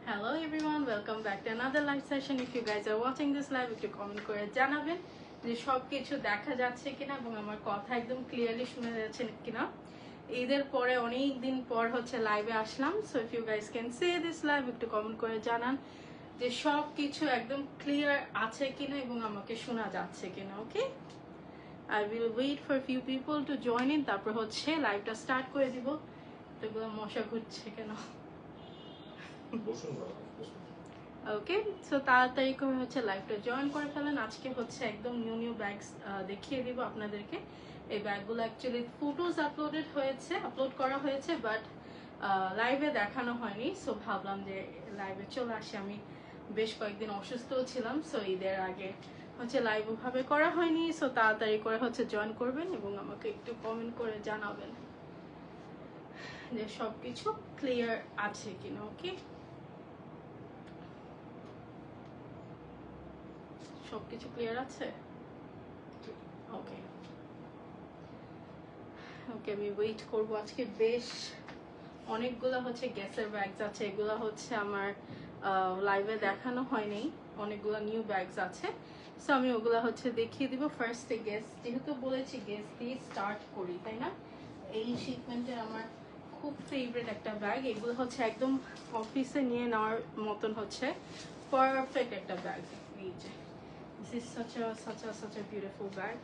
Hello everyone, welcome back to another live session. If you guys are watching this live, একটু comment করে জানাবেন যে সবকিছু দেখা যাচ্ছে কিনা এবং আমার কথা একদম ক্লিয়ারলি শোনা যাচ্ছে কিনা। ঈদের পরে অনেক দিন পর হচ্ছে লাইভে আসলাম, so if you guys can say this live, একটু কমেন্ট করে জানান যে সবকিছু একদম ক্লিয়ার আছে কিনা এবং আমাকে শোনা যাচ্ছে কিনা। ওকে, I will wait for a few people to join in, তারপর হচ্ছে লাইভটা স্টার্ট করে দিব। এগুলো মশা ঘুরছে কেন? ওকে, সো তাড়াতাড়ি করে হচ্ছে লাইভটা জয়েন করে ফেলেন। আজকে হচ্ছে একদম নিউ ব্যাগস দেখিয়ে দিব আপনাদেরকে। এই ব্যাগগুলো অ্যাকচুয়ালি ফটোজ আপলোড করা হয়েছে, বাট লাইভে দেখানো হয়নি। সো ভাবলাম যে লাইভে চলে আসি। আমি বেশ কয়েকদিন অসুস্থও ছিলাম, সো ঈদের আগে হচ্ছে লাইভ ওভাবে করা হয়নি। সো তাড়াতাড়ি করে হচ্ছে জয়েন করবেন এবং আমাকে একটু কমেন্ট করে জানাবেন যে সবকিছু ক্লিয়ার আছে কিনা। ওকে, সবকিছু ক্লিয়ার আছে। ওকে ওকে, আমি ওয়েট করব। আজকে বেশ অনেকগুলো হচ্ছে গ্যাসের ব্যাগস আছে, এগুলো হচ্ছে আমার লাইভে দেখানো হয়নি। অনেকগুলো নিউ ব্যাগস আছে, সো আমি ওগুলো হচ্ছে দেখিয়ে দিব। ফার্স্টে গ্যাস, যেহেতু বলেছি গ্যাস দিয়ে স্টার্ট করি, তাই না? এই শিপমেন্টের আমার খুব ফেভারিট একটা ব্যাগ। এগুলো হচ্ছে একদম অফিসে নিয়ে নেওয়ার মতন হচ্ছে পারফেক্ট একটা ব্যাগ। এই যে this is such a beautiful bag.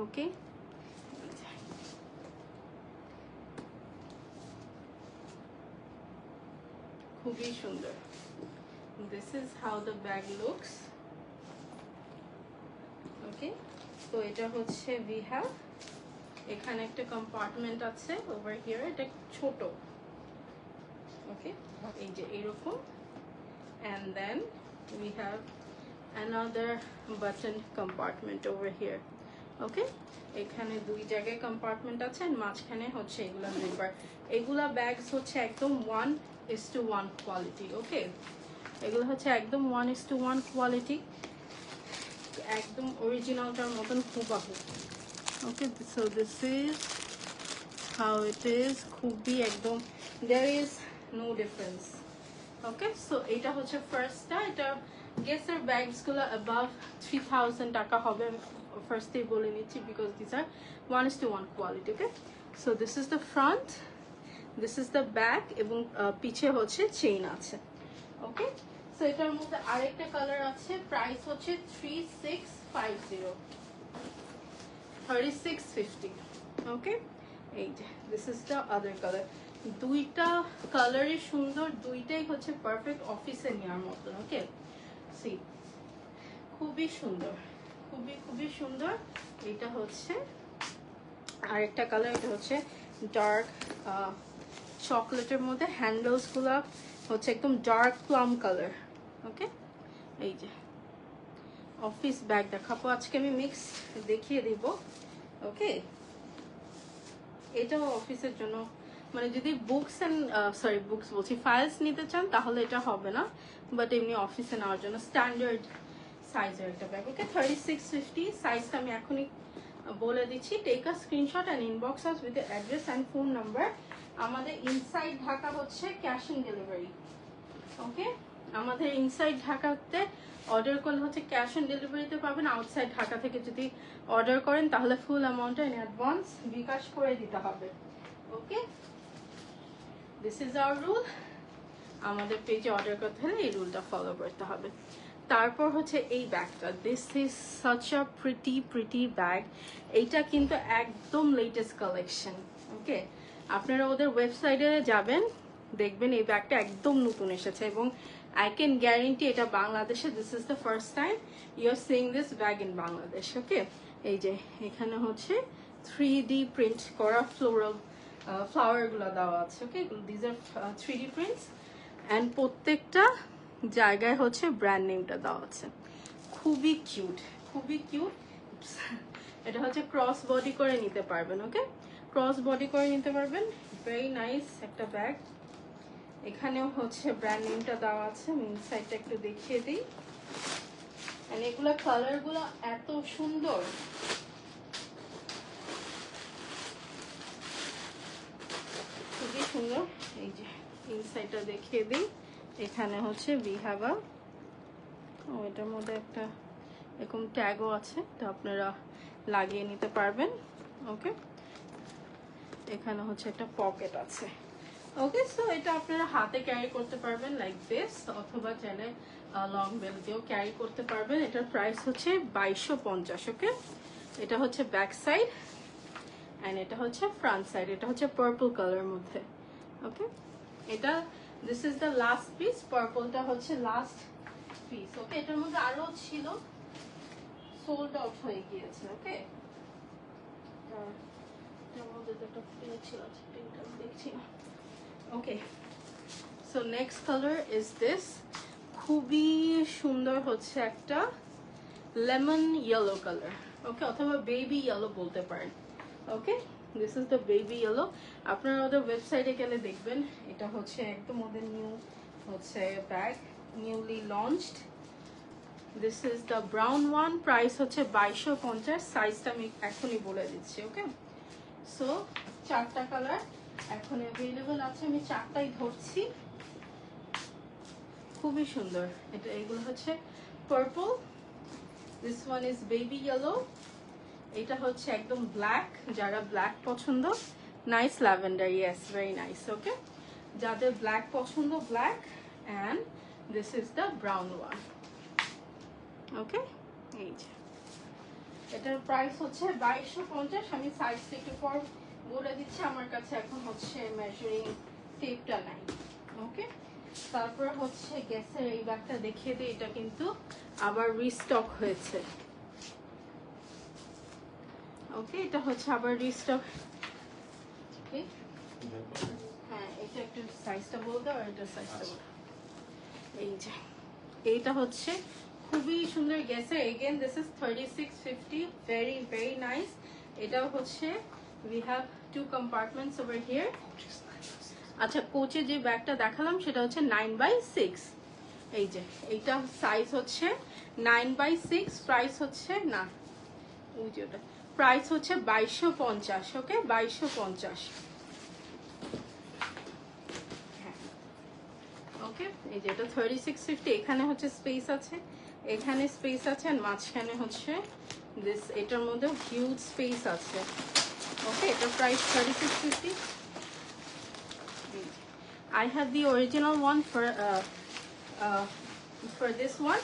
Okay, খুবই সুন্দর। This is how the bag looks. Okay, তো এটা হচ্ছে we have এখানে একটা কম্পার্টমেন্ট আছে ওভার হিয়ার, এটা ছোট। ওকে, এই যে এরকম, and then we have another button compartment over here. ওকে, এখানে দুই জায়গায় কম্পার্টমেন্ট আছে, আর মাঝখানে হচ্ছে এগুলা জিপার। এগুলা ব্যাগস হচ্ছে একদম 1:1 কোয়ালিটি। ওকে, এগুলো হচ্ছে একদম 1:1 কোয়ালিটি, একদম অরিজিনালটার মতন হুবাহু। Okay, so this is how it is. খুবই একদম there is no difference. Okay, so এটা হচ্ছে ফার্স্টটা। এটা গেসের ব্যাগসগুলো অ্যাবাভ 3000 টাকা হবে, ফার্স্টেই বলে নিচ্ছি, because this are 1:1 quality. Okay, so this is the front, this is the back, এবং পিছে হচ্ছে চেইন আছে। ওকে, সো এটার মধ্যে আরেকটা কালার আছে, প্রাইস হচ্ছে 3650। ওকে, এই যে this is the other colour. দুইটা কালারই সুন্দর, দুইটাই হচ্ছে পারফেক্ট অফিসে নেওয়ার মতন। ওকে, সি খুবই সুন্দর, খুবই সুন্দর। এটা হচ্ছে আরেকটা কালার, এটা হচ্ছে ডার্ক চকলেটের মধ্যে, হ্যান্ডেলস গুলা হচ্ছে একদম ডার্ক প্লাম কালার। ওকে, এই যে অফিস ব্যাগ দেখাবো আজকে আমি, মিক্স দেখিয়ে দিব। ওকে, এটাও অফিসের জন্য, মানে যদি বুকস বলছি ফাইলস নিতে চান তাহলে এটা হবে না, বাট এমনি অফিসে নেওয়ার জন্য স্ট্যান্ডার্ড সাইজের একটা ব্যাগ। ওকে, 3650 সাইজটা আমি এখনই বলে দিচ্ছি। Take a screenshot and inbox us with address and phone number. আমাদের ইনসাইড ঢাকা হচ্ছে ক্যাশ অন ডেলিভারি। ওকে, আমাদের ইনসাইড ঢাকাতে অর্ডার করলে হচ্ছে ক্যাশ অন ডেলিভারিতে পাবেন। আউটসাইড ঢাকা থেকে যদি অর্ডার করেন তাহলে ফুল অ্যামাউন্টটা ইন অ্যাডভান্স বিকাশ করে দিতে হবে। ওকে, দিস ইজ আওয়ার রুল। আমাদের পেজে অর্ডার করতে হলে এই রুলটা ফলো করতে হবে। তারপর হচ্ছে এই ব্যাগটা, this is such a pretty bag. এইটা কিন্তু একদম লেটেস্ট কালেকশন। ওকে, আপনারা ওদের ওয়েবসাইটে যাবেন, দেখবেন এই ব্যাগটা একদম নতুন এসেছে, এবং আই ক্যান গ্যারেন্টি এটা বাংলাদেশে this is the first time you are seeing this bag in Bangladesh. Okay, এই যে এখানে হচ্ছে 3D প্রিন্ট করা ফ্লাওয়ার গুলো দেওয়া আছে। Okay, this are 3D prints, and প্রত্যেকটা জায়গায় হচ্ছে ব্র্যান্ড নেমটা দেওয়া আছে। খুবই কিউট। এটা হচ্ছে ক্রস বডি করে নিতে পারবেন। ওকে, ক্রস বডি করে নিতে পারবেন। ভেরি নাইস একটা ব্যাগ। এখানেও হচ্ছে ব্র্যান্ড নেমটা দেওয়া আছে। আমি ইনসাইডটা একটু দেখিয়ে দিই। এগুলো কালারগুলো এত সুন্দর, খুবই সুন্দর। এই যে ইনসাইডটা দেখিয়ে দিই। এখানে হচ্ছে উই হ্যাভ আ, এটার মধ্যে একটা এরকম ট্যাগও আছে, তো আপনারা লাগিয়ে নিতে পারবেন। ওকে, এখানে হচ্ছে একটা পকেট আছে। ওকে, সো এটা আপনারা হাতে ক্যারি করতে পারবেন লাইক দিস, অথবা চাইলে লং বেল দিয়েও ক্যারি করতে পারবেন। এটার প্রাইস হচ্ছে 2250। ওকে, এটা হচ্ছে ব্যাক সাইড অ্যান্ড এটা হচ্ছে ফ্রন্ট সাইড। এটা হচ্ছে পার্পল কালারের মধ্যে। ওকে, এটা this is the last piece. পার্পলটা হচ্ছে লাস্ট পিস। ওকে, এটার মধ্যে আরো ছিল, সোল্ড আউট হয়ে গিয়েছে। ওকে, এটার মধ্যে তো একটা পিঙ্ক ছিল, পিঙ্কটা দেখছি না। Okay, so next colour is this. খুবই সুন্দর হচ্ছে একটা লেমন ইয়েলো কালার। ওকে, অথবা বেবি ইয়েলো বলতে পারেন। Okay, this is the baby yellow. আপনারা ওদের ওয়েবসাইটে গেলে দেখবেন, এটা হচ্ছে একদম ওদের নিউ হচ্ছে bag, newly launched. This is the brown one. Price হচ্ছে 2250। সাইজটা আমি এখনই বলে দিচ্ছি। ওকে, সো 4টা কালার এখন অ্যাভেলেবল আছে, আমি 4টাই ধরছি। খুবই সুন্দর। এটা এগুলো হচ্ছে purple, this one is baby yellow, এটা হচ্ছে একদম ব্ল্যাক, যারা ব্ল্যাক পছন্দ, nice lavender, yes very nice. Okay, যাদের ব্ল্যাক পছন্দ black, and this is the brown one. Okay, এই যে এটার প্রাইস হচ্ছে 2250। আমি সাইজটা একটু পর বলে দিচ্ছি, আমার কাছে এখন হচ্ছে মেজারিং টেপটা নাই। ওকে, তারপর হচ্ছে গ্যাসের এই ব্যাগটা দেখিয়ে দিই, এটা কিন্তু আবার রিস্টক হয়েছে। ওকে, এটা হচ্ছে আবার রিস্টক। হ্যাঁ, এটা একটু সাইজটা বলতে, আর এটা সাইজটা বলতে। এই যে এইটা হচ্ছে খুবই সুন্দর গ্যাসের। Again this is 3650, very very nice. এটাও হচ্ছে we have 2 compartments over here. আচ্ছা, কোচে যে ব্যাগটা দেখালাম সেটা হচ্ছে 9x6। এই যে এইটা সাইজ হচ্ছে 9x6, প্রাইস হচ্ছে না ওই যে ওটা, প্রাইস হচ্ছে 2250। ওকে, 2250। ওকে, এই যে এটা 3650। এখানে হচ্ছে স্পেস আছে, এখানে স্পেস আছে, আর মাঝখানে হচ্ছে দিস, এটার মধ্যে হিউজ স্পেস আছে। ওকে, এটার price 3650। I have the original one for this one.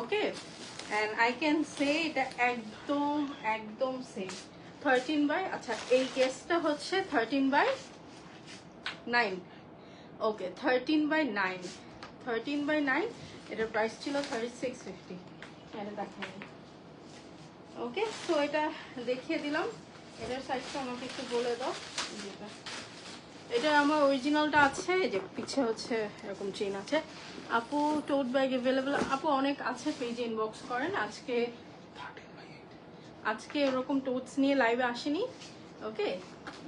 Okay, and I can say এটা একদম সেম 13 by, আচ্ছা এই কেসটা হচ্ছে 13/9। ওকে, 13/9, 13/9। এটার প্রাইস ছিল 3650। এটা দেখাই। ওকে, সো এটা দেখিয়ে দিলাম। এটার সাইজটা আমাকে একটু বলে দাও। এটা আমার অরিজিনালটা আছে, যে পিছে হচ্ছে এরকম চেইন আছে। আপু টোট ব্যাগ অ্যাভেলেবল? আপু অনেক আছে, পেজে ইনবক্স করেন। আজকে এরকম টোটস নিয়ে লাইভে আসেনি। ওকে,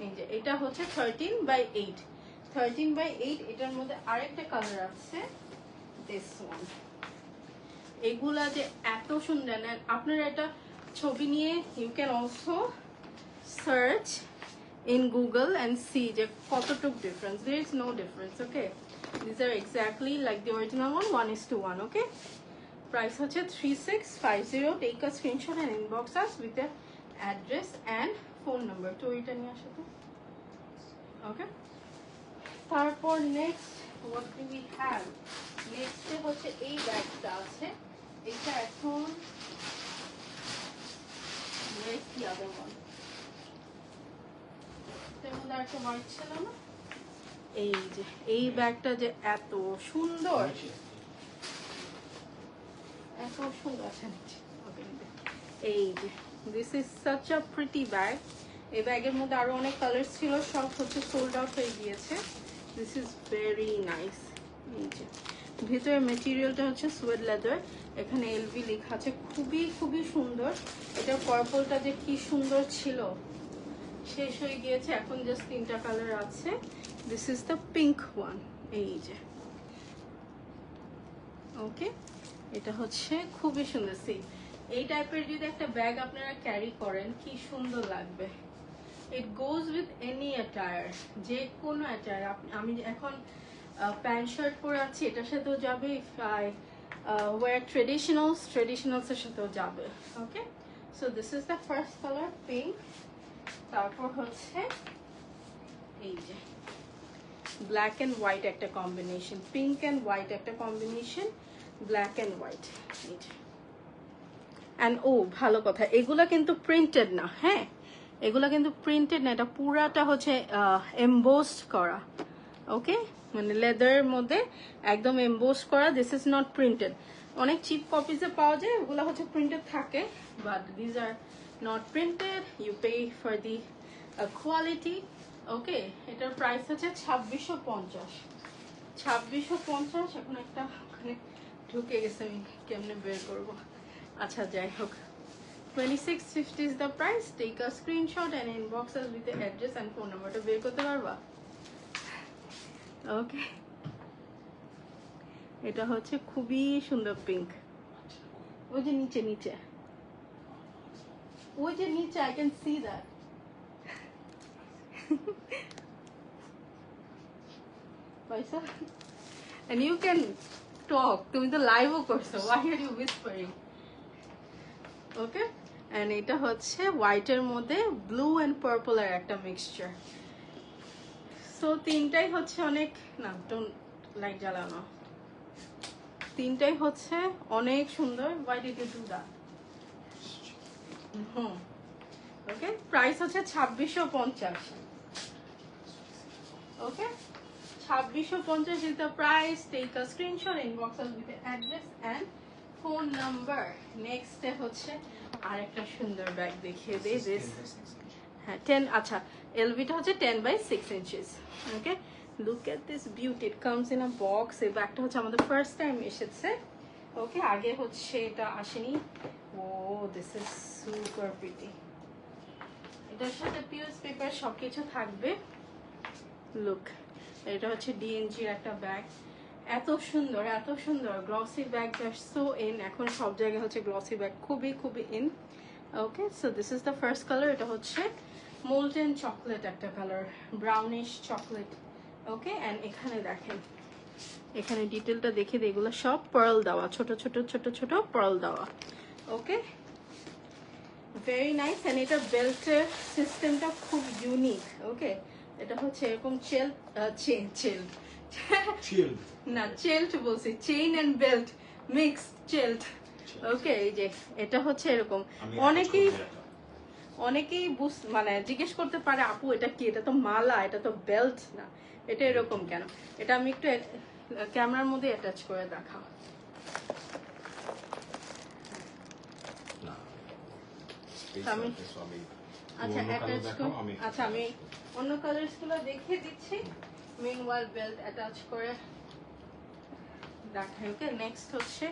এই যে এটা হচ্ছে 13/8, 13/8। এটার মধ্যে আরেকটা কালার আছে, দিস ওয়ান। এগুলা যে এত সুন্দর, আপনারা এটা ছবি নিয়ে you can also search in Google and see যে কতটুক difference. There is no difference. Okay, these are exactly like the original one, 1:1. Okay, price হচ্ছে 3650. Take a screenshot and inbox us with the address and phone number to এটা নিয়ে আসো তো। Okay, তারপর next what do we have? Next হচ্ছে এই ব্যাগটা আছে, এটা এখন where's the other one? এই যে এই ব্যাগটা যে এত সুন্দর, এত সুন্দর। এই যে this is such a pretty bag. এই ব্যাগের মধ্যে আরো অনেক কালার ছিল, সব হচ্ছে সোল্ড আউট হয়ে গিয়েছে। This is very nice. এই যে ভিতরের মেটেরিয়ালটা হচ্ছে সুয়েড লেদার, এখানে এলভি লেখা আছে, খুবই খুবই সুন্দর। এটা পার্পলটা যে কি সুন্দর ছিল, শেষ হয়ে গিয়েছে, এখন জাস্ট 3টা কালার আছে। This is the pink one. এই যে ওকে, এটা হচ্ছে খুবই সুন্দর। সি এই টাইপের যদি একটা ব্যাগ আপনারা ক্যারি করেন কি সুন্দর লাগবে। ইট গোজ উইথ এনি অ্যাটায়ার, যে কোনো অ্যাটায়ার। আমি এখন প্যান্ট শার্ট পরে আছি এটার সাথেও যাবে, ইফ আই ওয়ার ট্রেডিশনালস এর সাথেও যাবে। Okay, so this is the first colour pink. তারপর হচ্ছে এই যে ব্ল্যাক অ্যান্ড হোয়াইট একটা কম্বিনেশন, পিঙ্ক অ্যান্ড হোয়াইট একটা কম্বিনেশন, ব্ল্যাক অ্যান্ড হোয়াইট। এই যে অ্যান্ড ও ভালো কথা, এগুলা কিন্তু প্রিন্টেড না, হ্যাঁ এগুলা কিন্তু প্রিন্টেড না, এটা পুরাটা হচ্ছে এমবোসড করা। ওকে, মানে লেদারের মধ্যে একদম এমবোসড করা, দিস ইজ নট প্রিন্টেড। অনেক চিপ কপিজে পাওয়া যায়, ওগুলো হচ্ছে প্রিন্টেড থাকে, but these are not printed, you pay for the quality. Okay, এটার প্রাইস হচ্ছে 2650। 2650। এখন একটা ওখানে ঢুকে গেছে, আমি কেমনে বের করবো, আচ্ছা যাই হোক। 2650 is the price. Take a screenshot and inbox us with the address and phone number. বের করতে পারবা? ওকে, এটা হচ্ছে খুবই সুন্দর পিঙ্ক। ওই যে নিচে নিচে, ওই যে নিচে, I can see that. পয়সা, and you can talk. তুমি তো লাইভও করছো, why are you whispering? Okay, and এটা হচ্ছে হোয়াইটের মধ্যে ব্লু এন্ড পার্পল এর একটা মিক্সচার। সো তিনটাই হচ্ছে অনেক, না ডোন্ট লাইট জ্বালানো, তিনটাই হচ্ছে অনেক সুন্দর। Why did you do that? Okay, price হচ্ছে 2650। ওকে, 2650 is the price. Take a screenshot, inbox us with the address and phone number. Next হচ্ছে আরেকটা সুন্দর ব্যাগ দেখিয়ে দেই। দিস হ্যাঁ 10, আচ্ছা এলভিটা হচ্ছে 10 by 6 inches. Okay, look at this beauty, it comes in a box. এই ব্যাগটা হচ্ছে আমাদের ফার্স্ট টাইম এসেছে। ওকে, আগে হচ্ছে এটা আসেনি। ও দিস ইজ সুপার প্রিটি। এটার সাথে পিউস পেপার সবকিছু থাকবে। লুক, এটা হচ্ছে ডিএনজির একটা ব্যাগ, এত সুন্দর এত সুন্দর। Glossy bag are so in, এখন সব জায়গায় হচ্ছে গ্লসি ব্যাগ, খুবই খুবই in. Okay, so this is the first colour. এটা হচ্ছে মোল্টেন চকলেট একটা colour, brownish chocolate. Okay, and এখানে দেখেন, এখানে ডিটেলটা দেখে দিই, এগুলো সব পার্ল দেওয়া, ছোট ছোট ছোট ছোট পার্ল দেওয়া। ওকে, ভেরি নাইস। অ্যান্ড এটা বেল্টের সিস্টেমটা খুব ইউনিক। ওকে, এটা হচ্ছে এরকম না চেল্ট বলছি, চেইন এন্ড বেল্ট মিক্স চেল্ট। ওকে, এই যে এটা হচ্ছে এরকম, অনেকেই মানে জিজ্ঞেস করতে পারে আপু এটা কি, এটা তো মালা, এটা তো বেল্ট না, এটা এরকম কেন? এটা আমি একটু ক্যামেরার মধ্যে অ্যাটাচ করে দেখাও। আচ্ছা আমি অন্য কালার্স গুলো দেখিয়ে দিচ্ছি, মিনওয়াইল বেল্ট অ্যাটাচ করে দেখাই। ওকে, নেক্সট হচ্ছে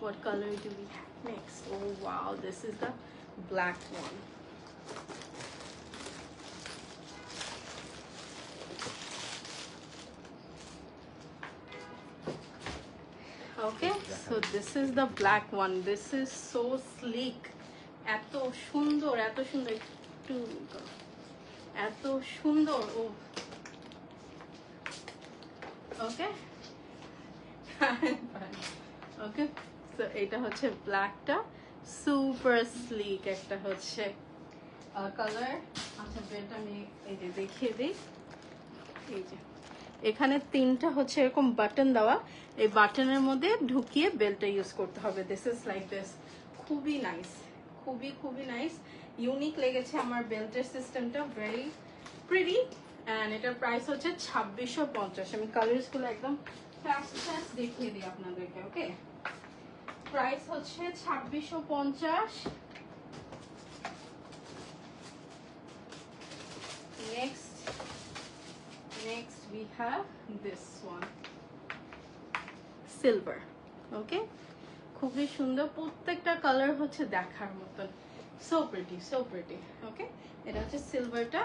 what color do we have next? Oh wow, this is the black one. Okay, so this is the black one. This is so sleek. এত সুন্দর এত সুন্দর, একটু এত সুন্দর। ও ওকে ওকে, সো এটা হচ্ছে ব্ল্যাকটা, সুপার স্লিক একটা হচ্ছে কালার। আচ্ছা বেলটা আমি এই যে দেখিয়ে দিই, এই যে এখানে তিনটা হচ্ছে এরকম বাটন দেওয়া, এই বাটনের মধ্যে ঢুকিয়ে বেলটা ইউজ করতে হবে। দিস ইজ লাইক দিস, খুবই নাইস, খুবই খুবই নাইস, ইউনিক লেগেছে আমার বেল্টের সিস্টেমটা, ভেরি প্রিটি। অ্যান্ড এটার প্রাইস হচ্ছে 2650। আমি কালার্স গুলো একদম ফাস্ট ফাস্ট দেখিয়ে দিই আপনাদেরকে। ওকে, প্রাইস হচ্ছে 2650। Next we have this one, silver. ওকে, খুবই সুন্দর, প্রত্যেকটা কালার হচ্ছে দেখার মতন, সো প্রিটি সো প্রিটি। ওকে, এটা হচ্ছে সিলভারটা।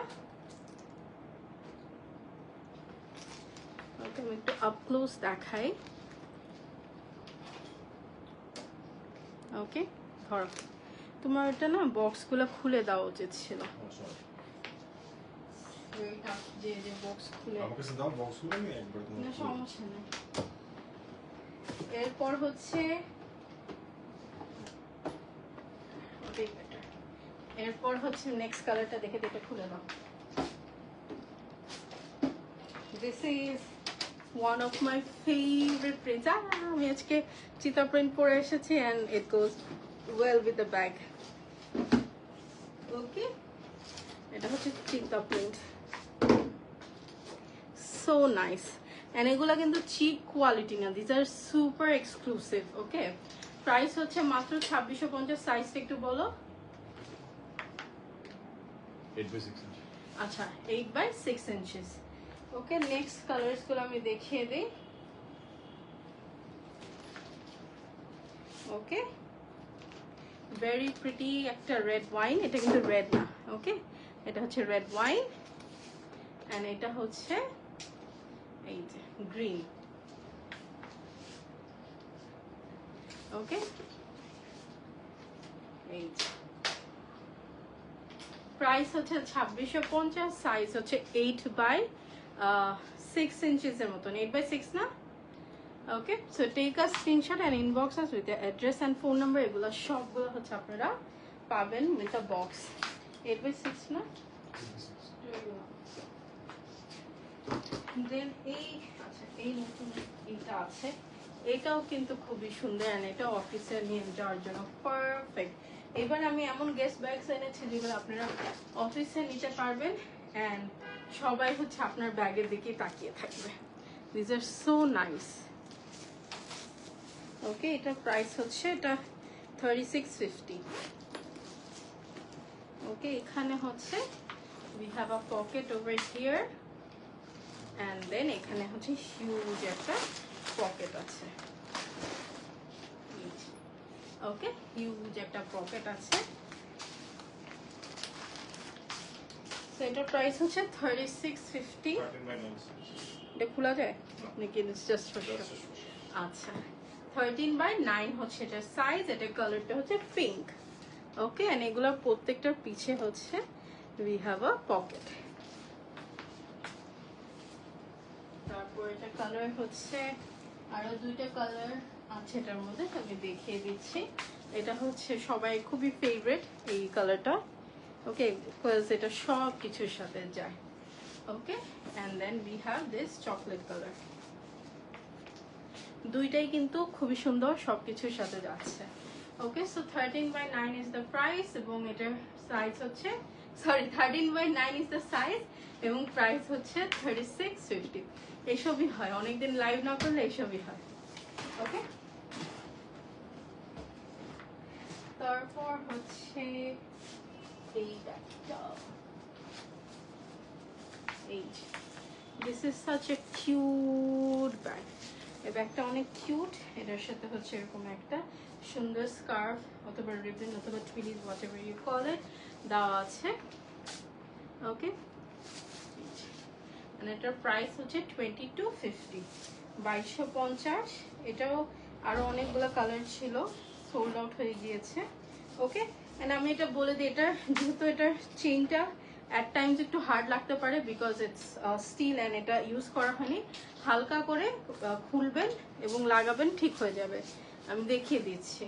ওকে, আমি একটু আপ ক্লোজ দেখাই। ওকে, ধরো, তোমার এটা না বক্সগুলো খুলে দেওয়া উচিত ছিল। এটা যে যে বক্স খুলে আমাকে কাছে দাও বক্সগুলো আমি একবার না তোমাকে সমস্যা নেই। এরপর হচ্ছে ওটাই better। এরপর হচ্ছে নেক্সট কালারটা দেখে দেখে খুলে দাও। This is one of my favorite prints. আমি আজকে চিতা প্রিন্ট পরে এসেছি and it goes well with the bag. Okay, এটা হচ্ছে চিতা প্রিন্ট, so nice and এগুলা কিন্তু চিপ কোয়ালিটি না, these are super exclusive. Okay, price হচ্ছে মাত্র 2650। সাইজটা একটু বলো। 8/6 ইঞ্চ। আচ্ছা 8/6 inches। ওকে, নেক্সট কালার্স গুলো আমি দেখিয়ে দিই। ওকে, ভেরি প্রিটি একটা রেড ওয়াইন, এটা কিন্তু রেড না। ওকে, এটা হচ্ছে রেড ওয়াইন এন্ড এটা হচ্ছে এই যে গ্রিন। ওকে, এই যে প্রাইস হচ্ছে 2650। সাইজ হচ্ছে 8/6 inches এর মতন, 8/6 না। Okay, so take a screenshot and inbox us with address and phone number. এগুলো সবগুলো হচ্ছে আপনারা পাবেন উইথ আ বক্স। 8/6 না। দেন এই আচ্ছা এই নতুন এইটা আছে, এটাও কিন্তু খুবই সুন্দর এন্ড এটা অফিসে নিয়ে যাওয়ার জন্য পারফেক্ট। এবার আমি এমন গেস্ট ব্যাগস এনেছি যেগুলো আপনারা অফিসে নিতে পারবেন এন্ড সবাই হচ্ছে আপনার ব্যাগের দিকে তাকিয়ে থাকবে। This are so nice. Okay, এটার প্রাইস হচ্ছে এটা 3650। ওকে, এখানে হচ্ছে we have a pocket over here and then এখানে হচ্ছে হিউজ একটা পকেট আছে। ওকে, হিউজ একটা পকেট আছে। সো এটার প্রাইস হচ্ছে 3650। 13/9 এটা খোলা যায় নাকি জাস্ট ফর শো? আচ্ছা 13/9 হচ্ছে এটার সাইজ। এটার কালারটা হচ্ছে পিঙ্ক। ওকে, এন্ড এগুলোর প্রত্যেকটার পিছে হচ্ছে we have a pocket। তারপর এটা কালার হচ্ছে আরো দুইটা কালার আছে এটার মধ্যে, আমি দেখিয়ে দিচ্ছি। এটা হচ্ছে সবাই খুবই ফেভারিট এই কালারটা। ওকে, বিকজ এটা সব কিছুর সাথে যায়। Okay, and then we have this chocolate colour. দুইটাই কিন্তু খুবই সুন্দর, সবকিছুর সাথে যাচ্ছে। Okay, so 13/9 is the price এবং এটার সাইজ হচ্ছে 13/9 ইজ দ্য সাইজ এবং প্রাইস হচ্ছে 3650। এসবই হয়, অনেকদিন লাইভ না করলে এসবই হয়। ওকে, তারপর হচ্ছে এই ব্যাগটা, এই this is such A cute bag. এই ব্যাগটা অনেক কিউট। এটার সাথে হচ্ছে এরকম একটা সুন্দর স্কার্ফ অথবা রিবন অথবা twillies whatever you call it দেওয়া আছে। ওকে, এটার প্রাইস হচ্ছে 2250, 2250। এটাও আরো অনেকগুলো কালার ছিল, সোল্ড আউট হয়ে গিয়েছে। ওকে, এন্ড আমি এটা বলে দিই, এটা যেহেতু এটার চেইনটা অ্যাট টাইমস একটু হার্ড লাগতে পারে বিকজ ইটস স্টিল এন্ড এটা ইউজ করা হয়নি, হালকা করে খুলবেন এবং লাগাবেন, ঠিক হয়ে যাবে। আমি দেখিয়ে দিচ্ছি।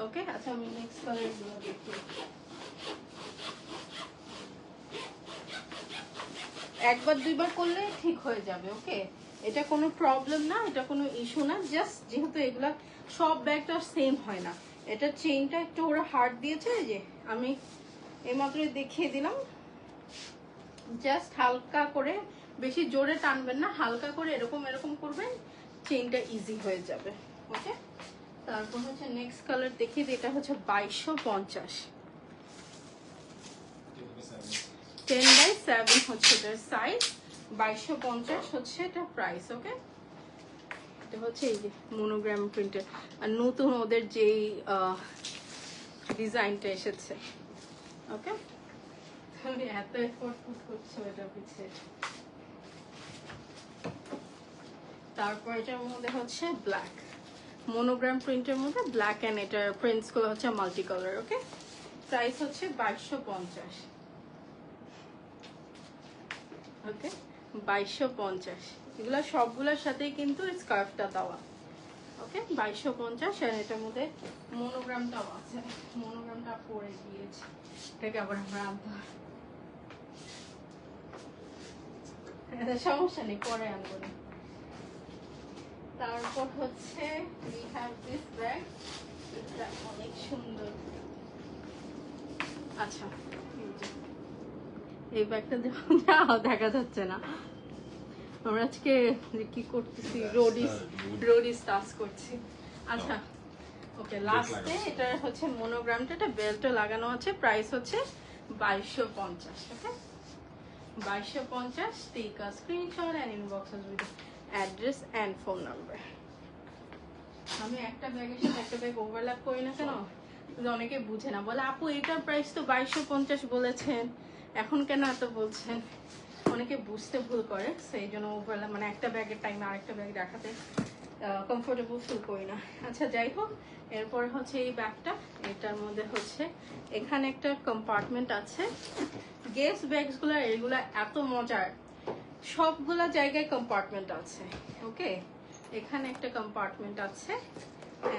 ওকে, আচ্ছা আমি নেক্সট কালারগুলো দেখি। একবার দুইবার করলে ঠিক হয়ে যাবে। ওকে, এটা কোনো প্রবলেম না, এটা কোনো ইস্যু না। জাস্ট যেহেতু এগুলা সব ব্যাগটা সেম হয় না, এটা চেইনটা একটু ওরা হার্ড দিয়েছে, যে আমি এইমাত্রই দেখিয়ে দিলাম। জাস্ট হালকা করে, বেশি জোরে টানবেন না, হালকা করে এরকম এরকম করবেন, চেইনটা ইজি হয়ে যাবে। ওকে, তারপর হচ্ছে নেক্সট কালার দেখিয়ে দিই। এটা হচ্ছে 2250, 10/7 হচ্ছে এটার সাইজ, 2250 হচ্ছে এটা প্রাইস। ওকে, এটা হচ্ছে এই যে মনোগ্রাম প্রিন্টের আর নতুন ওদের যেই ডিজাইনটা এসেছে। ওকে, আমি এত এফোর্ট করছি এটার পিছে। তারপর এটার মধ্যে হচ্ছে ব্ল্যাক মনোগ্রাম প্রিন্টের মধ্যে ব্ল্যাক এন্ড এটার প্রিন্টস গুলো হচ্ছে মাল্টি কালার। ওকে, প্রাইস হচ্ছে 2250। ওকে 2250, এগুলো সবগুলোর সাথেই কিন্তু স্কার্ফটা দেওয়া। ওকে 2250, আর এটার মধ্যে মনোগ্রামটাও আছে, মনোগ্রামটা পরে গিয়েছে, এটাকে আবার আমরা আনতে হবে। সমস্যা নেই, পরে আনবো না। তারপর হচ্ছে we have this bag, এটা অনেক সুন্দর। আচ্ছা এই ব্যাগটা দেখা যাচ্ছে না, আমরা আজকে কি করতেছি, রোডিস টাস্ক করছি। আচ্ছা ওকে, লাস্টে এটা হচ্ছে মনোগ্রামটা, এটা বেল্টও লাগানো আছে, প্রাইস হচ্ছে 2250। ওকে 2250, take a screenshot and inbox us with address and phone number. আমি একটা ব্যাগের সাথে একটা ব্যাগ ওভারল্যাপ করি না কেন, অনেকে বুঝে না, বলে আপু এটার প্রাইস তো 2250 বলেছেন, এখন কেন এত বলছেন, অনেকে বুঝতে ভুল করে, সেই জন্য ওভারল্যাপ মানে একটা ব্যাগের টাইমে আরেকটা ব্যাগ দেখাতে কমফোর্টেবল ফিল করি না। আচ্ছা যাই হোক, এরপর হচ্ছে এই ব্যাগটা, এটার মধ্যে হচ্ছে এখানে একটা কম্পার্টমেন্ট আছে। গেস ব্যাগসগুলো এগুলা এত মজার, সবগুলা জায়গায় কম্পার্টমেন্ট আছে। ওকে এখানে একটা কম্পার্টমেন্ট আছে,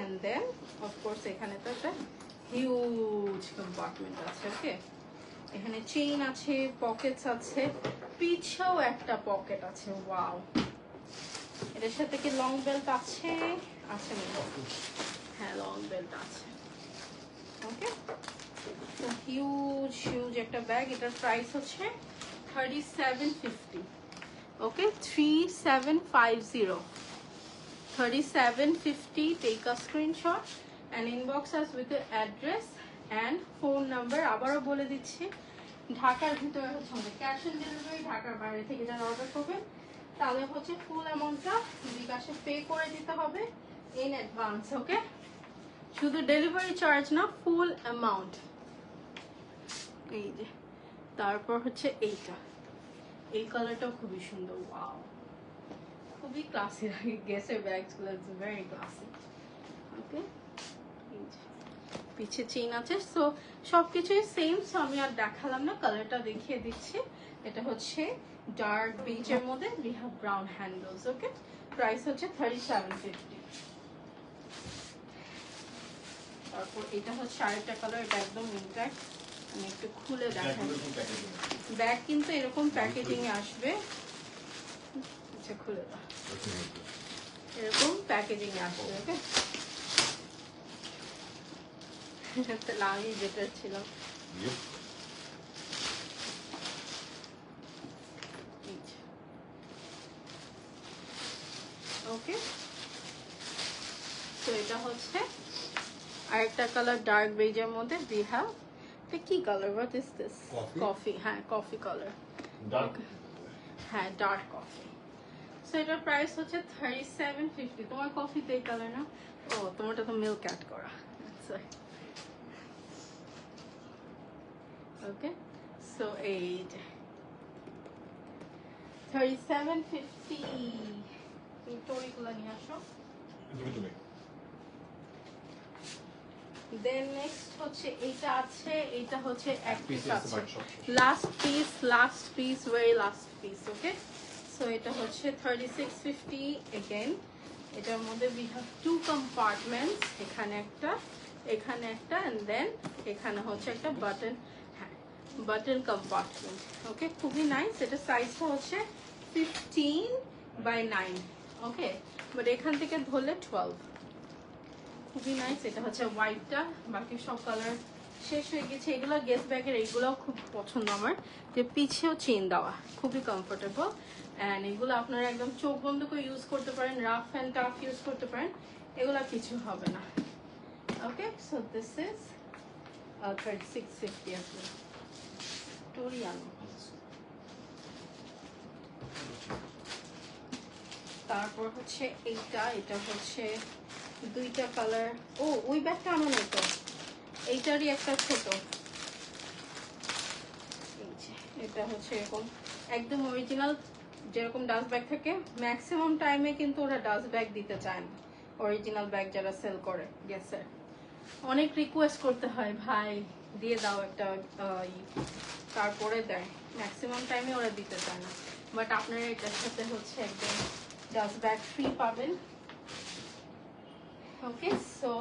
এন্ড দেন অফকোর্স এখানে তো একটা হিউজ কম্পার্টমেন্ট আছে। ওকে এখানে চেইন আছে, পকেটস আছে, পিছেও একটা পকেট আছে। ওয়াও, এটার সাথে কি লং বেল্ট আছে? আছে না? হ্যাঁ লং বেল্ট আছে। ওকে তো হিউজ হিউজ একটা ব্যাগ, এটার প্রাইস হচ্ছে 3750। ওকে 3750, 3750, take a screenshot and inbox us with your address and phone number. আবারও বলে দিচ্ছি, ঢাকার ভিতরে হচ্ছে আমাদের ক্যাশ অন ডেলিভারি, ঢাকার বাইরে থেকে যারা অর্ডার করবেন তাহলে হচ্ছে ফুল অ্যামাউন্টটা বিকাশে পে করে দিতে হবে ইন অ্যাডভান্স। ওকে শুধু ডেলিভারি চার্জ না, ফুল অ্যামাউন্ট। এই যে তারপর হচ্ছে এইটা, এই কালারটাও খুবই সুন্দর। ওয়াও খুবই ক্লাসি লাগে, গেসের ব্যাগসগুলো ইটস ভেরি ক্লাসি। ওকে পিছে চেইন আছে, সো সবকিছুই সেম, সো আমি আর দেখালাম না, কালারটা দেখিয়ে দিচ্ছি। এটা হচ্ছে ডার্ক বেজের মধ্যে, we have brown handles. Okay price হচ্ছে 3750। তারপর এটা হচ্ছে আরেকটা কালার, এটা একদম ইনট্যাক্ট, আমি একটু খুলে দেখাই। ব্যাগ কিন্তু এরকম প্যাকেজিং এ আসবে, আচ্ছা খুলে দাও, এরকম প্যাকেজিং এ আসবে। ওকে আমি বেটার ছিলাম। ওকে তো এটা হচ্ছে আরেকটা কালার ডার্ক বেজের মধ্যে, we have এটা কি colour, what is this? Coffee, হ্যাঁ কফি কালার, হ্যাঁ ডার্ক কফি। সো এটার প্রাইস হচ্ছে 3750। তোমার কফি তো এই কালার না? ও তোমারটা তো মিল্ক অ্যাড করা। ওকে সো এই যে 3750, তুমি টরিগুলো নিয়ে আসো। দেন নেক্সট হচ্ছে এইটা আছে, এটা হচ্ছে এক পিস আছে, last piece very last piece. ওকে সো এটা হচ্ছে 3650 এগেইন। এটার মধ্যে উই হ্যাভ টু কম্পার্টমেন্টস, এখানে একটা এন্ড দেন এখানে হচ্ছে একটা বাটন, হ্যাঁ বাটন কম্পার্টমেন্ট। ওকে খুবই নাইস, এটা সাইজটা হচ্ছে 15/9। ওকে বাট এখান থেকে ধরলে 12, খুবই নাইস। এটা হচ্ছে হোয়াইটটা, বাকি সব কালার শেষ হয়ে গেছে। এগুলো গেস ব্যাগের, এইগুলোও খুব পছন্দ আমার, যে পিছেও চেইন দেওয়া, খুবই কমফোর্টেবল। অ্যান্ড এগুলো আপনারা একদম চোখ বন্ধ করে ইউজ করতে পারেন, রাফ অ্যান্ড টাফ ইউজ করতে পারেন, এগুলো কিছু হবে না। ওকে সো দিস ইজ 3650 আসলে টোরিয়ানো। তারপর হচ্ছে এটা হচ্ছে দুইটা কালার। ও ওই ব্যাগটা আমার নেই তো, এইটারই একটা ছোট, এটা হচ্ছে এরকম একদম অরিজিনাল, যেরকম ডাস্ট ব্যাগ থাকে ম্যাক্সিমাম টাইমে কিন্তু ওরা ডাস্ট ব্যাগ দিতে চায় না, অরিজিনাল ব্যাগ যারা সেল করে গেসের, অনেক রিকোয়েস্ট করতে হয় ভাই দিয়ে দাও একটা, তারপরে দেয়, ম্যাক্সিমাম টাইমে ওরা দিতে চায় না। বাট আপনারা এটার সাথে হচ্ছে একদম ডাস্ট ব্যাগ ফ্রি পাবেন। ওকে, সো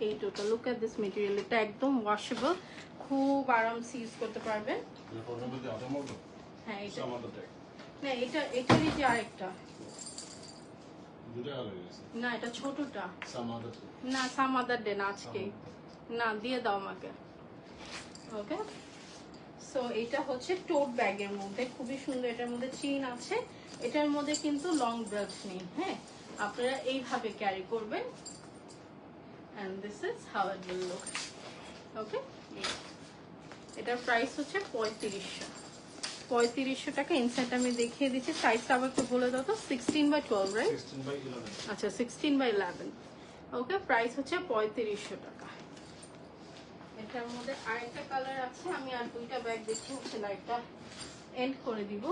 এই total look at this material, এটা একদম ওয়াশেবল, খুব আরামসে ইউজ করতে পারবেন। হ্যাঁ এটা না, এটারই যে আরেকটা, না এটা ছোটটা, না সাম আদার ডে না আজকে, না দিয়ে দাও আমাকে। ওকে, সো এটা হচ্ছে টোট ব্যাগের মধ্যে, খুবই সুন্দর। এটার মধ্যে চেইন আছে, এটার মধ্যে কিন্তু লং বেল্ট নেই। হ্যাঁ, আপনারা এইভাবে ক্যারি করবেন। and this is how it will look. ওকে, এটার প্রাইস হচ্ছে 3500 টাকা। ইনসাইড আমি দেখিয়ে দিচ্ছি, সাইজটা আবার একটু বলে দাও তো। 16/12 রাইট? 16/11 আচ্ছা 16/11। ওকে, প্রাইস হচ্ছে 3500 টাকা। এটার মধ্যে আরেকটা কালার আছে, আমি আর দুইটা ব্যাগ দেখি, হচ্ছে লাইটটা এন্ড করে দিব।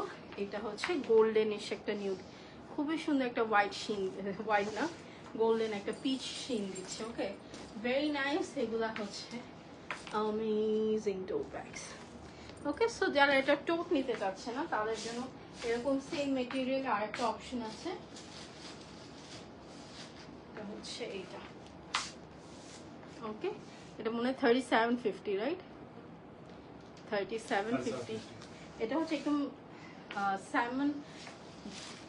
এটা হচ্ছে গোল্ডেন এর একটা নিউড, খুবই সুন্দর একটা হোয়াইট শিন, হোয়াইট না গোল্ডেন একটা পিচ শিন দিচ্ছে। ওকে, ভেরি নাইস। এগুলা হচ্ছে অ্যামেজিং টোট ব্যাগস। ওকে, সো যারা এটা টোট নিতে চাচ্ছে না তাদের জন্য এরকম সেম মেটেরিয়াল আরেকটা অপশন আছে, এটা হচ্ছে এইটা। ওকে, এটা মনে হয় 3750 রাইট? 3750। এটা হচ্ছে একদম স্যামন,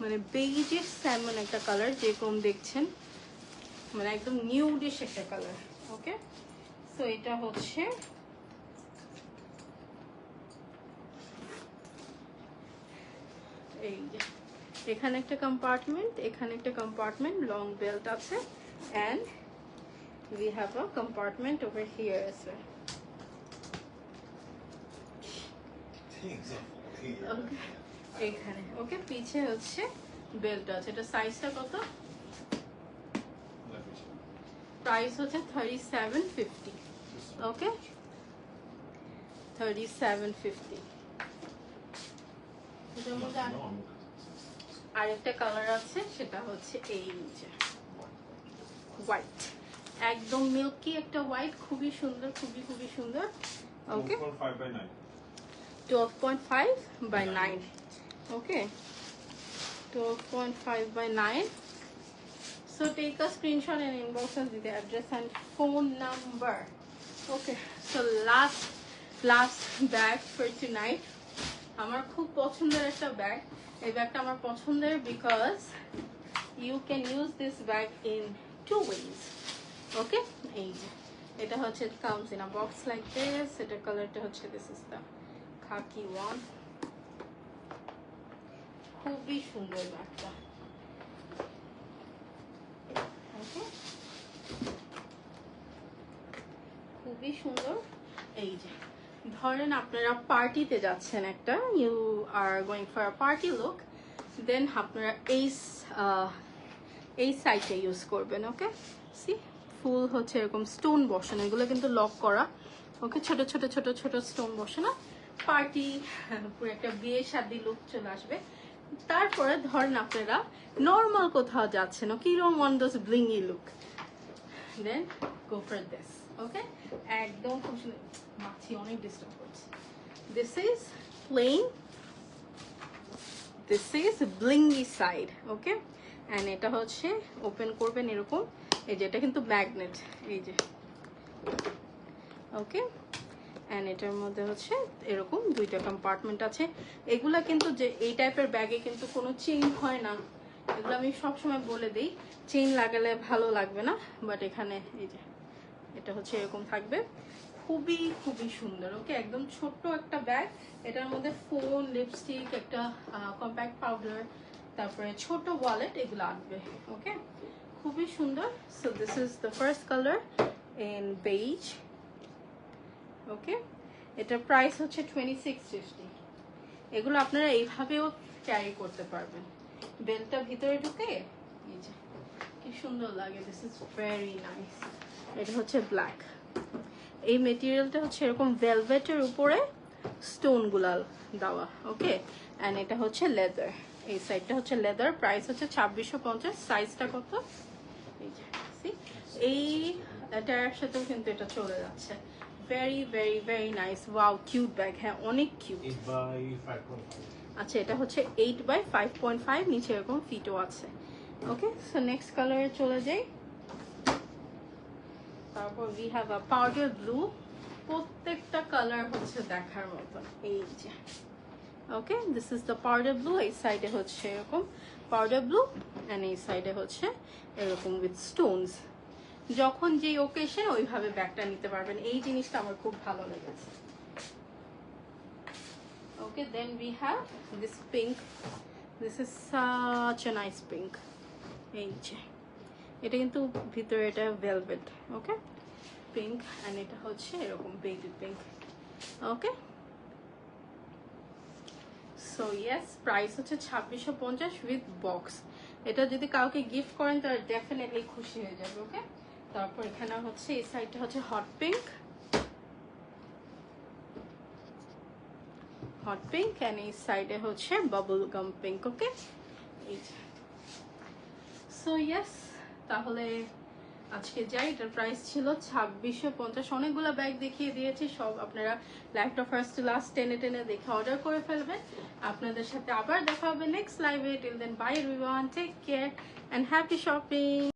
মানে বেইজের স্যামন একটা কালার, যেরকম দেখছেন, মানে একদম নিউডিশ একটা কালার। ওকে, সো এটা হচ্ছে এই যে, এখানে একটা কম্পার্টমেন্ট, এখানে একটা কম্পার্টমেন্ট, লং বেল্ট আছে, and we have a compartment over here as well. Okay, এখানে ওকে, পিছে হচ্ছে বেল্ট আছে। এটা সাইজটা কত? প্রাইস হচ্ছে 3750। ওকে, 3750। এটার মধ্যে আরেকটা কালার আছে, সেটা হচ্ছে এই যে হোয়াইট, একদম মিল্কি একটা হোয়াইট, খুবই সুন্দর, খুবই খুবই সুন্দর। ওকে, 12.5/9। ওকে, 12.5/9। So take a screenshot and inbox us with the address and phone number. Okay, so last bag for tonight. আমার খুব পছন্দের একটা ব্যাগ। এই ব্যাগটা আমার পছন্দের because you can use this bag in 2 ways. Okay, এই যে এটা হচ্ছে comes in a box like this. এটা কালারটা হচ্ছে this is the khaki one. খুবই সুন্দর ব্যাগটা। ওকে, খুবই সুন্দর। এই যে ধরেন আপনারা পার্টিতে যাচ্ছেন, একটা you are going for a party look, then আপনারা এই সাইডটা ইউজ করবেন। ওকে, সি ফুল হচ্ছে এরকম স্টোন বসানো, এগুলো কিন্তু লক করা। ওকে, ছোট ছোট ছোট ছোট স্টোন বসানো, পার্টি পুরো একটা বিয়ে শাদী লুক চলে আসবে। তারপরে ধরেন আপনারা নর্মাল কোথাও যাচ্ছেন, okay, you don't want those blingy look, then go for this. Okay, একদম খুব সুন্দর। মাছি অনেক ডিস্টার্ব করছে। This is plain, this is blingy side. Okay, and এটা হচ্ছে ওপেন করবেন এরকম, এই যে এটা কিন্তু ম্যাগনেট, এই যে। ওকে, অ্যান্ড এটার মধ্যে হচ্ছে এরকম দুইটা কম্পার্টমেন্ট আছে। এগুলা কিন্তু যে এই টাইপের ব্যাগে কিন্তু কোনো চেইন হয় না, এগুলো আমি সবসময় বলে দিই, চেইন লাগালে ভালো লাগবে না। বাট এখানে এই যে এটা হচ্ছে এরকম থাকবে, খুবই খুবই সুন্দর। ওকে, একদম ছোট্ট একটা ব্যাগ, এটার মধ্যে ফোন, লিপস্টিক, একটা কম্প্যাক্ট পাউডার, তারপরে ছোট ওয়ালেট, এগুলো আসবে। ওকে, খুবই সুন্দর। So this is the first colour in beige. Okay, এটার প্রাইস হচ্ছে 2650। এগুলো আপনারা এইভাবেও ক্যারি করতে পারবেন, বেলটা ভিতরে ঢুকে, এই যে কি সুন্দর লাগে। This is very nice. এটা হচ্ছে ব্ল্যাক, এই মেটেরিয়ালটা হচ্ছে এরকম ভেলভেটের উপরে স্টোন গুলা দেওয়া। ওকে, অ্যান্ড এটা হচ্ছে লেদার, এই সাইডটা হচ্ছে লেদার। প্রাইস হচ্ছে 2650। সাইজটা কত? এই যে এই এটার সাথেও কিন্তু এটা চলে যাচ্ছে। Very very very nice, wow, cute bag. হ্যাঁ, অনেক কিউট। 8/5.5 আচ্ছা এটা হচ্ছে 8/5.5, নিচে এরকম ফিটও আছে। ওকে, সো নেক্সট কালারে চলে যাই। তারপর we have a powder blue. প্রত্যেকটা কালার হচ্ছে দেখার মতন, এই যে। Okay, this is the powder blue. এই সাইডে হচ্ছে এরকম পাউডার ব্লু অ্যান্ড এই সাইডে হচ্ছে এরকম উইথ স্টোনস। যখন যে ওকেশন ওইভাবে ব্যাগটা নিতে পারবেন, এই জিনিসটা আমার খুব ভালো লেগেছে। Okay, then we have this pink. This is such a nice pink. এই যে এটা কিন্তু ভিতরে এটা ভেলভেট। ওকে, পিঙ্ক অ্যান্ড এটা হচ্ছে এরকম বেবি পিঙ্ক। ওকে, সো ইয়েস, প্রাইস হচ্ছে 2650 উইথ বক্স। এটা যদি কাউকে গিফট করেন তাহলে ডেফিনেটলি খুশি হয়ে যাবে। ওকে, তারপর এখানে হচ্ছে এই সাইডটা হচ্ছে hot pink, hot pink and এই সাইডে হচ্ছে বাবল গাম পিঙ্ক। ওকে, এই যে। সো ইয়েস, তাহলে আজকে যাই। এটার প্রাইস ছিল 2650। অনেকগুলো ব্যাগ দেখিয়ে দিয়েছি, সব আপনারা লাইভটা ফার্স্ট টু লাস্ট টেনে টেনে দেখে অর্ডার করে ফেলবেন। আপনাদের সাথে আবার দেখা হবে নেক্সট লাইভে। Till then bye everyone, take care and happy shopping.